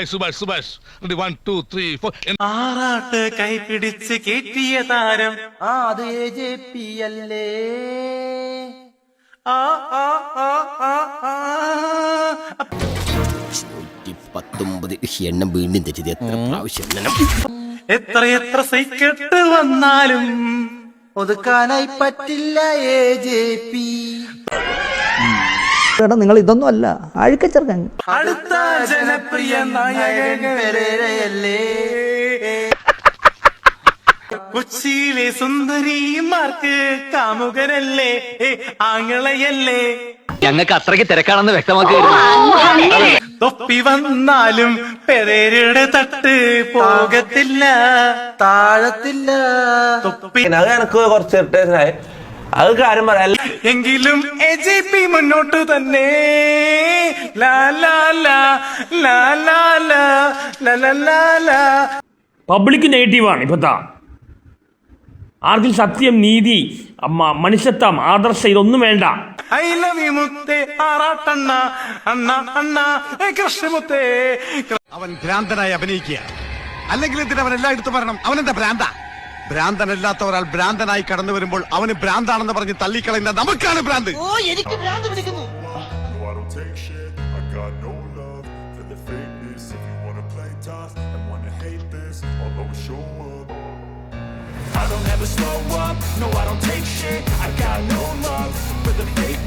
സുഭാഷ് 1 2 3 4 ആറാട്ട് കൈപിടിച്ച് കേറ്റിയ താരം അത് AJP അല്ലേ? ആ ആ ആ ആ ആ 19 എണ്ണം വീണ്ടും തെറ്റിയത് എത്ര പ്രാവശ്യം എത്ര സൈക്കെട്ട് വന്നാലും ഒതുക്കാനായി പറ്റില്ല AJP. നിങ്ങൾ ഇതൊന്നും അല്ല അഴുക്കച്ചെറുക്കൻ. അടുത്ത ജനപ്രിയ നായകൻ പെരേരയല്ലേ? കൊച്ചിയിലെ സുന്ദരിമാർക്ക് കാമുകനല്ലേ, ആങ്ങളയല്ലേ? ഞങ്ങൾക്ക് അത്രയ്ക്ക് തിരക്കാണെന്ന് വ്യക്തമാക്കുകയായിരുന്നു. തൊപ്പി വന്നാലും പെരേരയുടെ തട്ട് പോകത്തില്ല, താഴത്തില്ല. തൊപ്പി അത് എനിക്ക് കുറച്ച് ഇറിറ്റേഷനായി. അത് കാര്യം പറയാം. എങ്കിലും AJP മുന്നോട്ട് തന്നെ. ലാ ലാ ലാ ലാ ലാ ലാ ലാ ലാ ലാ ലാ. പബ്ലിക് നെഗറ്റീവാണ് ഇപ്പത്താ. ആർക്കും സത്യം, നീതി, മനുഷ്യത്വം, ആദർശം ഇതൊന്നും വേണ്ട. I love you മുത്തേ ആറാട്ടണ്ണ അണ്ണ അണ്ണ കൃഷ്ണമുത്തേ. അവൻ ഭ്രാന്തനായി അഭിനയിക്കുക. അല്ലെങ്കിൽ എന്തിനാ അവൻ എല്ലായിടത്തും പറയണം അവനെന്താ ഭ്രാന്ത? ഭ്രാന്തനല്ലാത്ത ഒരാൾ ഭ്രാന്തനായി കടന്നു വരുമ്പോൾ അവന് ഭ്രാന്താണെന്ന് പറഞ്ഞ് തള്ളിക്കളയുന്ന നമുക്കാണ് ഭ്രാന്ത്. എനിക്ക് ഭ്രാന്ത് പിടിക്കുന്നു. I don't ever slow up, no I don't take shit. I got no love for the fake.